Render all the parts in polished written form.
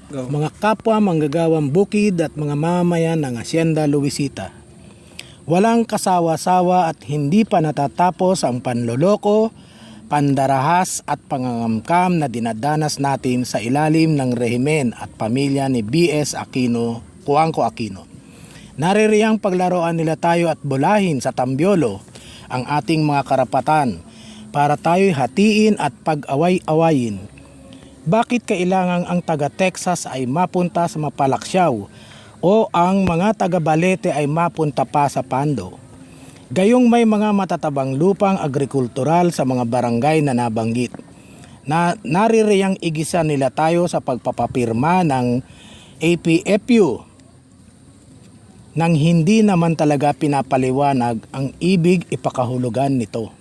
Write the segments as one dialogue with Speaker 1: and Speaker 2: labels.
Speaker 1: Go.
Speaker 2: Mga kapwa manggagawang bukid at mga mamamayan ng Hacienda Luisita. Walang kasawa-sawa at hindi pa natatapos ang panloloko, pandarahas at pangangamkam na dinadanas natin sa ilalim ng rehimen at pamilya ni B.S. Aquino, Coangco Aquino. Naririyang paglaruan nila tayo at bulahin sa tambyolo ang ating mga karapatan para tayo'y hatiin at pag-away-awayin. Bakit kailangang ang taga-Texas ay mapunta sa Mapalaksyaw o ang mga taga-Balete ay mapunta pa sa Pando? Gayong may mga matatabang lupang agrikultural sa mga barangay na nabanggit. Naririyang igisa nila tayo sa pagpapapirma ng APFU nang hindi naman talaga pinapaliwanag ang ibig ipakahulugan nito.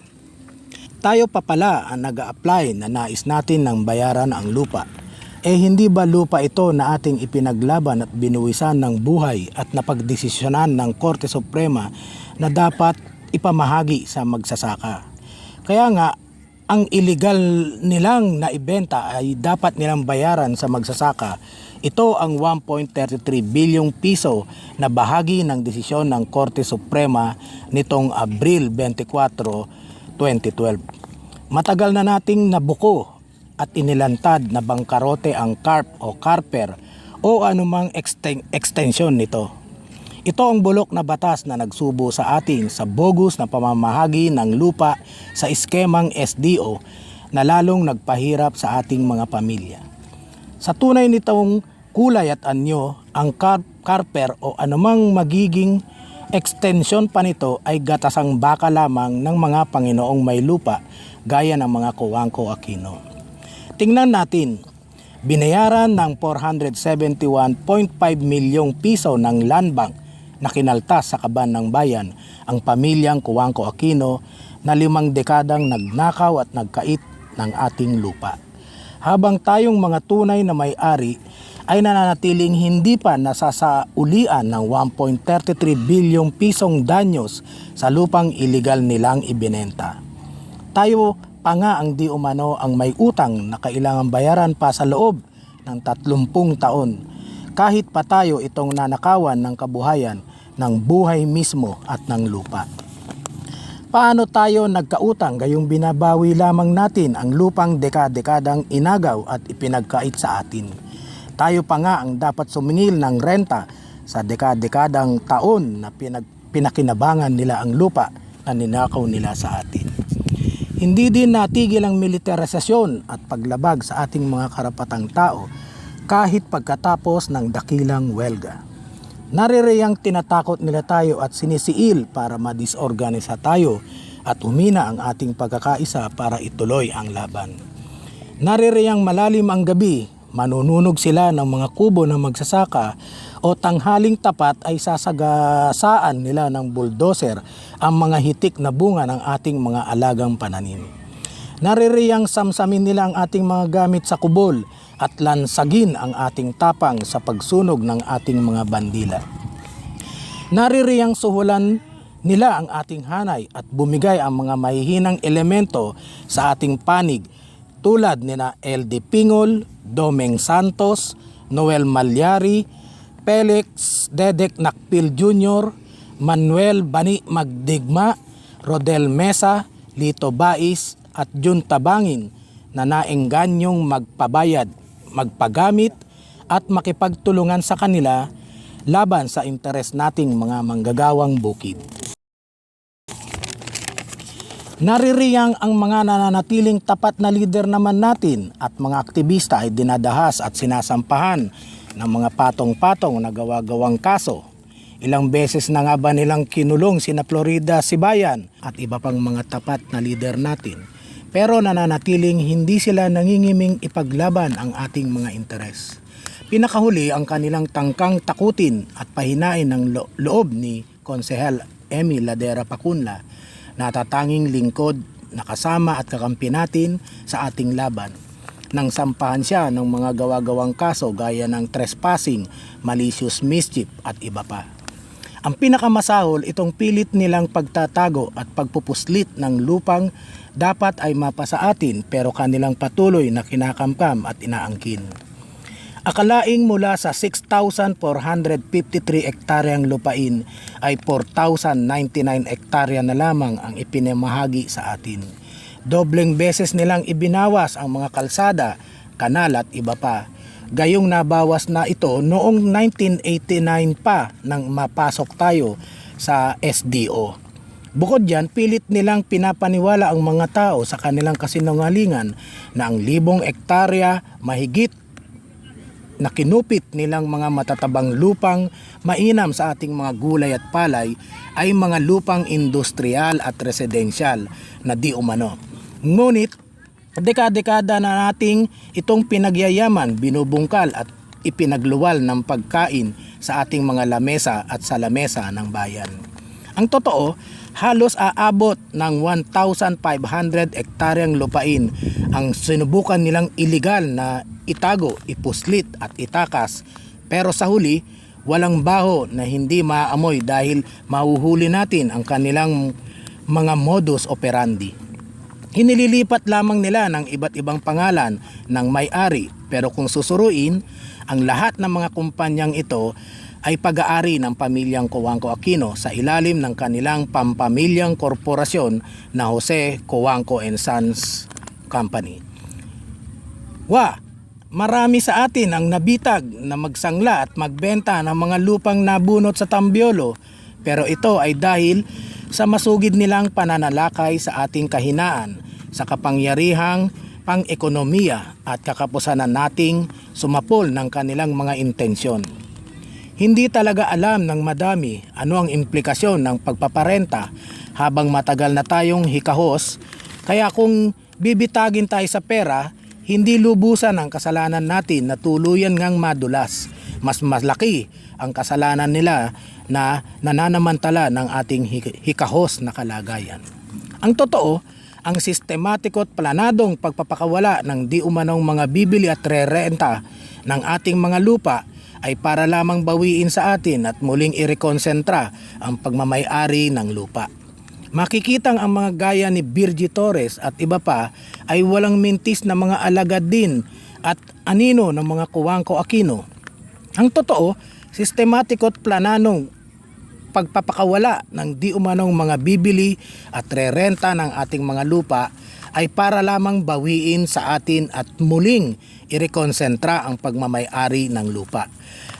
Speaker 2: Tayo pa pala ang nag-a-apply na nais natin ng bayaran ang lupa. Hindi ba lupa ito na ating ipinaglaban at binuwisan ng buhay at napagdesisyonan ng Korte Suprema na dapat ipamahagi sa magsasaka? Kaya nga, ang illegal nilang naibenta ay dapat nilang bayaran sa magsasaka. Ito ang 1.33 bilyong piso na bahagi ng desisyon ng Korte Suprema nitong Abril 24, 2012. Matagal na nating nabuko at inilantad na bangkarote ang CARP o CARPER o anumang extension nito. Ito ang bulok na batas na nagsubo sa atin sa bogus na pamamahagi ng lupa sa eskemang SDO na lalong nagpahirap sa ating mga pamilya. Sa tunay nitong kulay at anyo, ang CARPER o anumang magiging extension pa nito ay gatasang baka lamang ng mga Panginoong may lupa gaya ng mga Coangco Aquino. Tingnan natin, binayaran ng 471.5 milyong piso ng Land Bank na kinaltas sa kaban ng bayan ang pamilyang Coangco Aquino na 5 dekadang nagnakaw at nagkait ng ating lupa. Habang tayong mga tunay na may-ari ay nananatiling hindi pa nasasaulian ng 1.33 bilyong pisong danyos sa lupang iligal nilang ibinenta. Tayo pa nga ang di umano ang may utang na kailangan bayaran pa sa loob ng 30 taon kahit pa tayo itong nanakawan ng kabuhayan ng buhay mismo at ng lupa. Paano tayo nagkautang gayong binabawi lamang natin ang lupang dekadang inagaw at ipinagkait sa atin? Tayo pa nga ang dapat sumingil ng renta sa dekadang taon na pinakinabangan nila ang lupa na ninakaw nila sa atin. Hindi din natigil ang militarisasyon at paglabag sa ating mga karapatang tao kahit pagkatapos ng dakilang welga. Naririyang tinatakot nila tayo at sinisiil para madisorganisa tayo at humina ang ating pagkakaisa para ituloy ang laban. Naririyang malalim ang gabi, manununog sila ng mga kubo ng magsasaka o tanghaling tapat ay sasagasaan nila ng bulldozer ang mga hitik na bunga ng ating mga alagang pananim. Naririyang samsamin nila ang ating mga gamit sa kubol at lansagin ang ating tapang sa pagsunog ng ating mga bandila. Naririyang suhulan nila ang ating hanay at bumigay ang mga mahihinang elemento sa ating panig tulad nina LD Pingol, Domeng Santos, Noel Malyari, Felix Dedek Nakpil Jr., Manuel Bani Magdigma, Rodel Mesa, Lito Bais at Jun Tabangin na naengganyong magpabayad, magpagamit at makipagtulungan sa kanila laban sa interes nating mga manggagawang bukid. Naririyang ang mga nananatiling tapat na lider naman natin at mga aktivista ay dinadahas at sinasampahan ng mga patong-patong na gawa-gawang kaso. Ilang beses na nga ba nilang kinulong sina Florida Sibayan at iba pang mga tapat na lider natin. Pero nananatiling hindi sila nangingiming ipaglaban ang ating mga interes. Pinakahuli ang kanilang tangkang takutin at pahinain ng loob ni Konsehal Emmy Ladera Pacunla, natatanging lingkod na kasama at kakampi natin sa ating laban. Nang sampahan siya ng mga gawa-gawang kaso gaya ng trespassing, malicious mischief at iba pa. Ang pinakamasahol, itong pilit nilang pagtatago at pagpupuslit ng lupang dapat ay mapasa atin pero kanilang patuloy na kinakamkam at inaangkin. Akalaing mula sa 6,453 hektaryang lupain ay 4,099 hektarya na lamang ang ipinamahagi sa atin. Dobleng beses nilang ibinawas ang mga kalsada, kanal at iba pa. Gayong nabawas na ito noong 1989 pa nang mapasok tayo sa SDO. Bukod dyan, pilit nilang pinapaniwala ang mga tao sa kanilang kasinungalingan na ang libong hektarya mahigit na kinupit nilang mga matatabang lupang mainam sa ating mga gulay at palay ay mga lupang industrial at residential na di umano. Ngunit, dekada-dekada na nating itong pinagyayaman, binubungkal at ipinagluwal ng pagkain sa ating mga lamesa at sa lamesa ng bayan. Ang totoo, halos aabot ng 1,500 hektaryang lupain ang sinubukan nilang iligal na itago, ipuslit at itakas. Pero sa huli, walang baho na hindi maamoy dahil mahuhuli natin ang kanilang mga modus operandi. Hinililipat lamang nila ng iba't ibang pangalan ng may-ari, pero kung susuruin, ang lahat ng mga kumpanyang ito ay pag-aari ng pamilyang Cojuangco Aquino sa ilalim ng kanilang pampamilyang korporasyon na Jose Cojuangco and Sons Company. Marami sa atin ang nabitag na magsangla at magbenta ng mga lupang nabunot sa Tambiolo, pero ito ay dahil sa masugid nilang pananalakay sa ating kahinaan, sa kapangyarihang pang-ekonomiya at kakapusanan nating sumapol ng kanilang mga intensyon. Hindi talaga alam ng madami ano ang implikasyon ng pagpaparenta habang matagal na tayong hikahos, kaya kung bibitagin tayo sa pera, hindi lubusan ang kasalanan natin na tuluyan ngang madulas. Mas malaki ang kasalanan nila na nananamantala ng ating hikahos na kalagayan. Ang totoo, ang sistematiko at planadong pagpapakawala ng di umanong mga bibili at rerenta ng ating mga lupa ay para lamang bawiin sa atin at muling irekonsentra ang pagmamay-ari ng lupa. Makikitang ang mga gaya ni Virgie Torres at iba pa ay walang mintis na mga alagad din at anino ng mga Cojuangco Aquino. Ang totoo, sistematiko at plananong pagpapakawala ng di umanong mga bibili at rerenta ng ating mga lupa ay para lamang bawiin sa atin at muling irekonsentra ang pagmamay-ari ng lupa.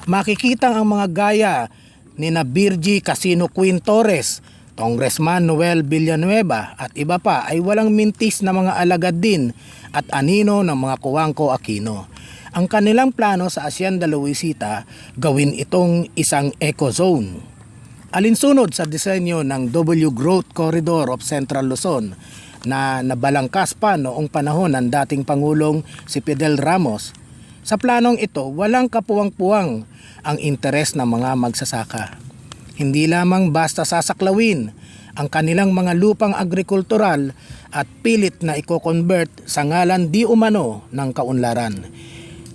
Speaker 2: Makikitang ang mga gaya ni na Virgie Casino Queen Torres, Congressman Noel Villanueva at iba pa ay walang mintis na mga alagad din at anino ng mga Cojuangco Aquino. Ang kanilang plano sa Hacienda Luisita, gawin itong isang eco-zone. Alinsunod sa disenyo ng W Growth Corridor of Central Luzon na nabalangkas pa noong panahon ng dating Pangulong si Fidel Ramos, sa planong ito walang kapuwang-puwang ang interes ng mga magsasaka. Hindi lamang basta sasaklawin ang kanilang mga lupang agrikultural at pilit na i-convert sa ngalan di umano ng kaunlaran,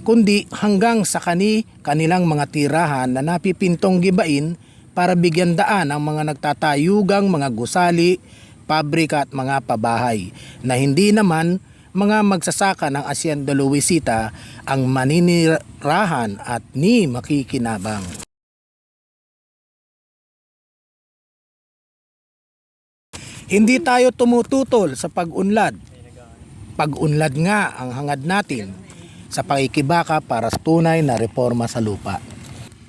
Speaker 2: kundi hanggang sa kanilang mga tirahan na napipintong gibain para bigyan daan ang mga nagtatayugang mga gusali, pabrika at mga pabahay na hindi naman mga magsasaka ng Hacienda Luisita ang maninirahan at ni makikinabang. Hindi tayo tumututol sa pag-unlad. Pag-unlad nga ang hangad natin sa pakikibaka para sa tunay na reforma sa lupa.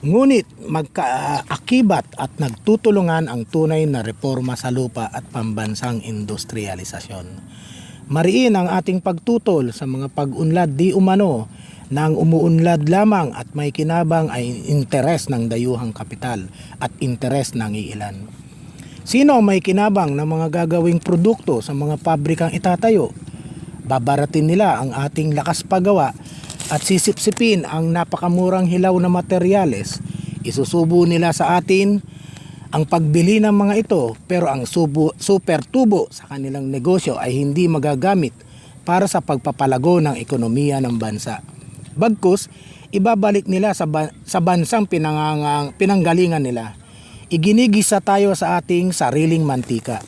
Speaker 2: Ngunit magkaakibat at nagtutulungan ang tunay na reforma sa lupa at pambansang industrialisasyon. Mariin ang ating pagtutol sa mga pag-unlad di umano na ang umuunlad lamang at may kinabang ay interes ng dayuhang kapital at interes ng iilan. Sino ang may kinabang ng mga gagawing produkto sa mga pabrikang itatayo? Babaratin nila ang ating lakas paggawa at sisipsipin ang napakamurang hilaw na materyales. Isusubo nila sa atin ang pagbili ng mga ito, pero ang super tubo sa kanilang negosyo ay hindi magagamit para sa pagpapalago ng ekonomiya ng bansa. Bagkus, ibabalik nila sa bansang pinanggalingan nila. Iginigisa tayo sa ating sariling mantika.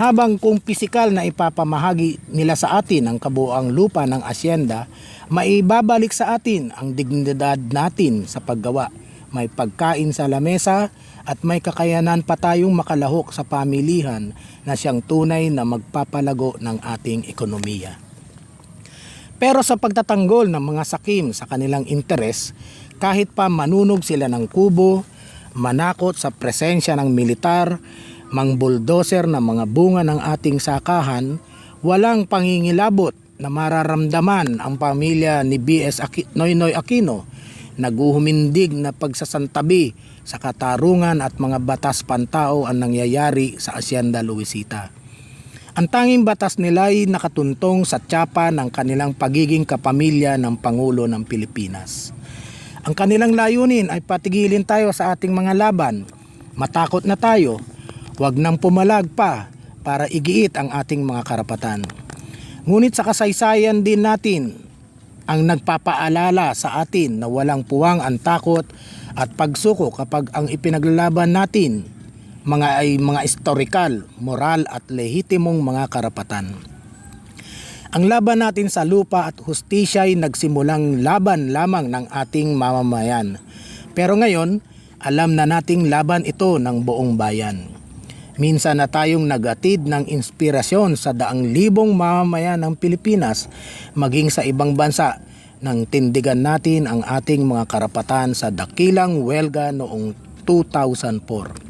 Speaker 2: Habang kung pisikal na ipapamahagi nila sa atin ang kabuuang lupa ng asyenda, maibabalik sa atin ang dignidad natin sa paggawa. May pagkain sa lamesa at may kakayanan pa tayong makalahok sa pamilihan na siyang tunay na magpapalago ng ating ekonomiya. Pero sa pagtatanggol ng mga sakim sa kanilang interes, kahit pa manunog sila ng kubo, manakot sa presensya ng militar, mangbuldoser na mga bunga ng ating sakahan, walang pangingilabot na mararamdaman ang pamilya ni B.S. Noynoy Aquino, naguhumindig na pagsasantabi sa katarungan at mga batas pantao ang nangyayari sa Hacienda Luisita. Ang tanging batas nila ay nakatuntong sa tsapa ng kanilang pagiging kapamilya ng Pangulo ng Pilipinas. Ang kanilang layunin ay patigilin tayo sa ating mga laban. Matakot na tayo, huwag nang pumalag pa para igiit ang ating mga karapatan. Ngunit sa kasaysayan din natin ang nagpapaalala sa atin na walang puwang ang takot at pagsuko kapag ang ipinaglalaban natin ay mga historikal, moral at lehitimong mga karapatan. Ang laban natin sa lupa at hustisya ay nagsimulang laban lamang ng ating mamamayan. Pero ngayon, alam na nating laban ito ng buong bayan. Minsan na tayong nagatid ng inspirasyon sa daang libong mamamayan ng Pilipinas maging sa ibang bansa nang tindigan natin ang ating mga karapatan sa dakilang welga noong 2004.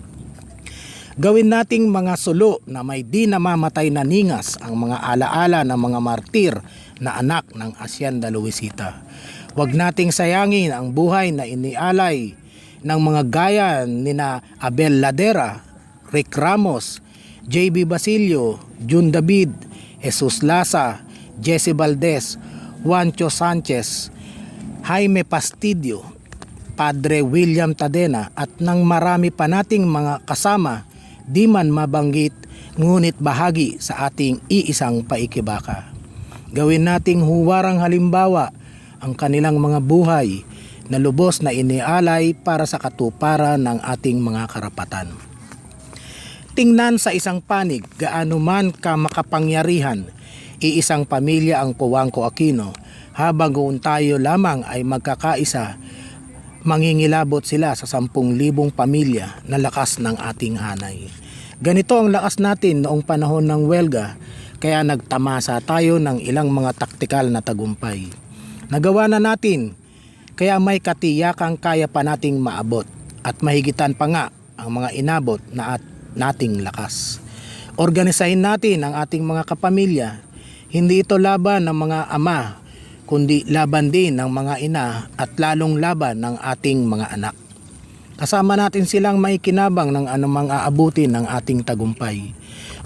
Speaker 2: Gawin nating mga sulo na may di namamatay na ningas ang mga alaala ng mga martir na anak ng Hacienda Luisita. Huwag nating sayangin ang buhay na inialay ng mga gaya nina Abel Ladera, Rick Ramos, J.B. Basilio, Jun David, Jesus Laza, Jesse Valdez, Juancho Sanchez, Jaime Pastidio, Padre William Tadena at ng marami pa nating mga kasama di man mabanggit ngunit bahagi sa ating iisang paikibaka. Gawin nating huwarang halimbawa ang kanilang mga buhay na lubos na inialay para sa katuparan ng ating mga karapatan. Tingnan sa isang panig gaano man ka makapangyarihan, iisang pamilya ang Cojuangco Aquino, habang kung tayo lamang ay magkakaisa, mangingilabot sila sa 10,000 pamilya na lakas ng ating hanay. Ganito ang lakas natin noong panahon ng welga, kaya nagtamasa tayo ng ilang mga taktikal na tagumpay. Nagawa na natin, kaya may katiyakang kaya pa nating maabot at mahigitan pa nga ang mga inabot na nating lakas. Organisahin natin ang ating mga kapamilya. Hindi ito laban ng mga ama, kundi laban din ng mga ina at lalong laban ng ating mga anak. Kasama natin silang maikinabang ng anumang aabutin ng ating tagumpay.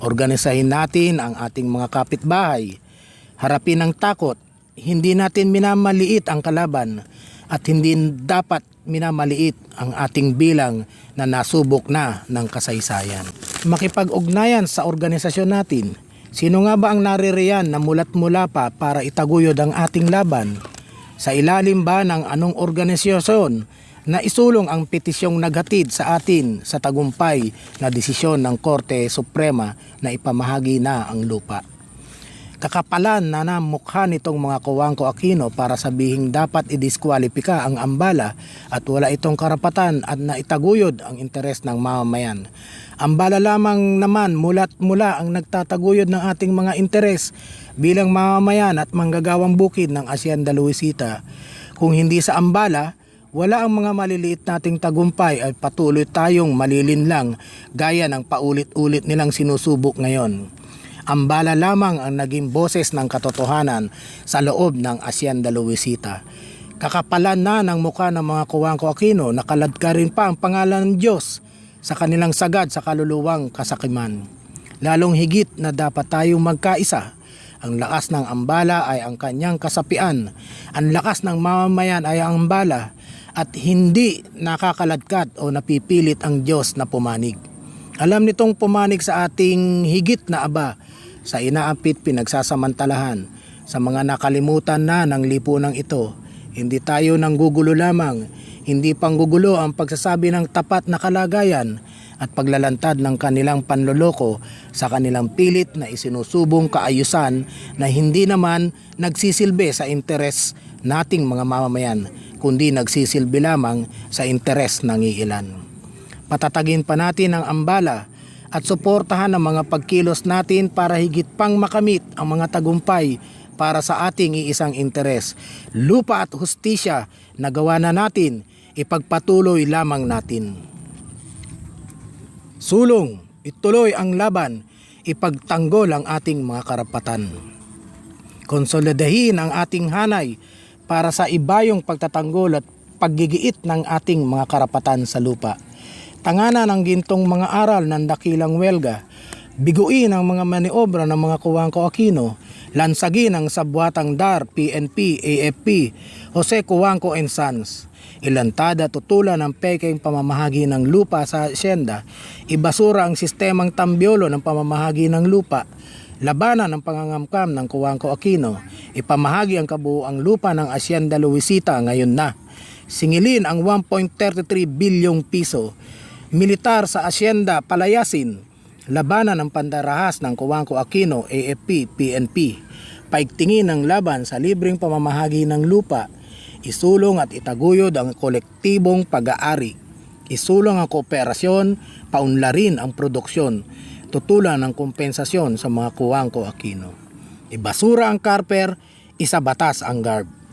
Speaker 2: Organisahin natin ang ating mga kapitbahay. Harapin ang takot. Hindi natin minamaliit ang kalaban at hindi dapat minamaliit ang ating bilang na nasubok na ng kasaysayan. Makipag-ugnayan sa organisasyon natin. Sino nga ba ang naririyan na mulat mula pa para itaguyod ang ating laban? Sa ilalim ba ng anong organisasyon na isulong ang petisyong naghatid sa atin sa tagumpay na desisyon ng Korte Suprema na ipamahagi na ang lupa? Kakapalan na mukha nitong mga Cojuangco Aquino para sabihing dapat idiskwalipika ang Ambala at wala itong karapatan at naitaguyod ang interes ng mamamayan. Ambala lamang naman mula ang nagtataguyod ng ating mga interes bilang mamamayan at manggagawang bukid ng Hacienda Luisita. Kung hindi sa Ambala, wala ang mga maliliit nating tagumpay at patuloy tayong malilinlang gaya ng paulit-ulit nilang sinusubok ngayon. Ambala lamang ang naging boses ng katotohanan sa loob ng Hacienda Luisita. Kakapalan na ng mukha ng mga Cojuangco Aquino, nakaladkarin pa ang pangalan ng Diyos sa kanilang sagad sa kaluluwang kasakiman. Lalong higit na dapat tayong magkaisa. Ang lakas ng Ambala ay ang kanyang kasapian. Ang lakas ng mamamayan ay ang Ambala at hindi nakakaladkad o napipilit ang Diyos na pumanig. Alam nitong pumanig sa ating higit na aba sa inaapit pinagsasamantalahan sa mga nakalimutan na ng lipunang ito. Hindi tayo nanggugulo lamang, hindi panggugulo ang pagsasabi ng tapat na kalagayan. at paglalantad ng kanilang panloloko sa kanilang pilit na isinusubong kaayusan na hindi naman nagsisilbi sa interes nating mga mamamayan, kundi nagsisilbi lamang sa interes ng iilan. Patatagin pa natin ang ambala at suportahan ang mga pagkilos natin para higit pang makamit ang mga tagumpay para sa ating iisang interes. Lupa at hustisya na gawa na natin, ipagpatuloy lamang natin. Sulong, ituloy ang laban, ipagtanggol ang ating mga karapatan. Konsolidahin ang ating hanay para sa ibayong pagtatanggol at paggigiit ng ating mga karapatan sa lupa. Tanganan ang gintong mga aral ng dakilang welga, biguin ang mga maniobra ng mga Kuwangko Aquino, lansagin ang sabwatang DAR, PNP, AFP, Jose Kuwangko and Sons. Ilantada tutulan ang pekeng pamamahagi ng lupa sa asyenda, ibasura ang sistemang tambyolo ng pamamahagi ng lupa, labanan ang pangangamkam ng Kuwangko Aquino, ipamahagi ang kabuuang lupa ng Hacienda Luisita ngayon na, singilin ang 1.33 bilyong piso, militar sa asyenda palayasin, labanan ang pandarahas ng Kuwangko Aquino, AFP, PNP, paigtingin ang laban sa libreng pamamahagi ng lupa, isulong at itaguyod ang kolektibong pag-aari, isulong ang kooperasyon, paunlarin ang produksyon, tutulan ng kompensasyon sa mga Kuwangko Aquino. Ibasura ang Carper, isabatas ang GARB.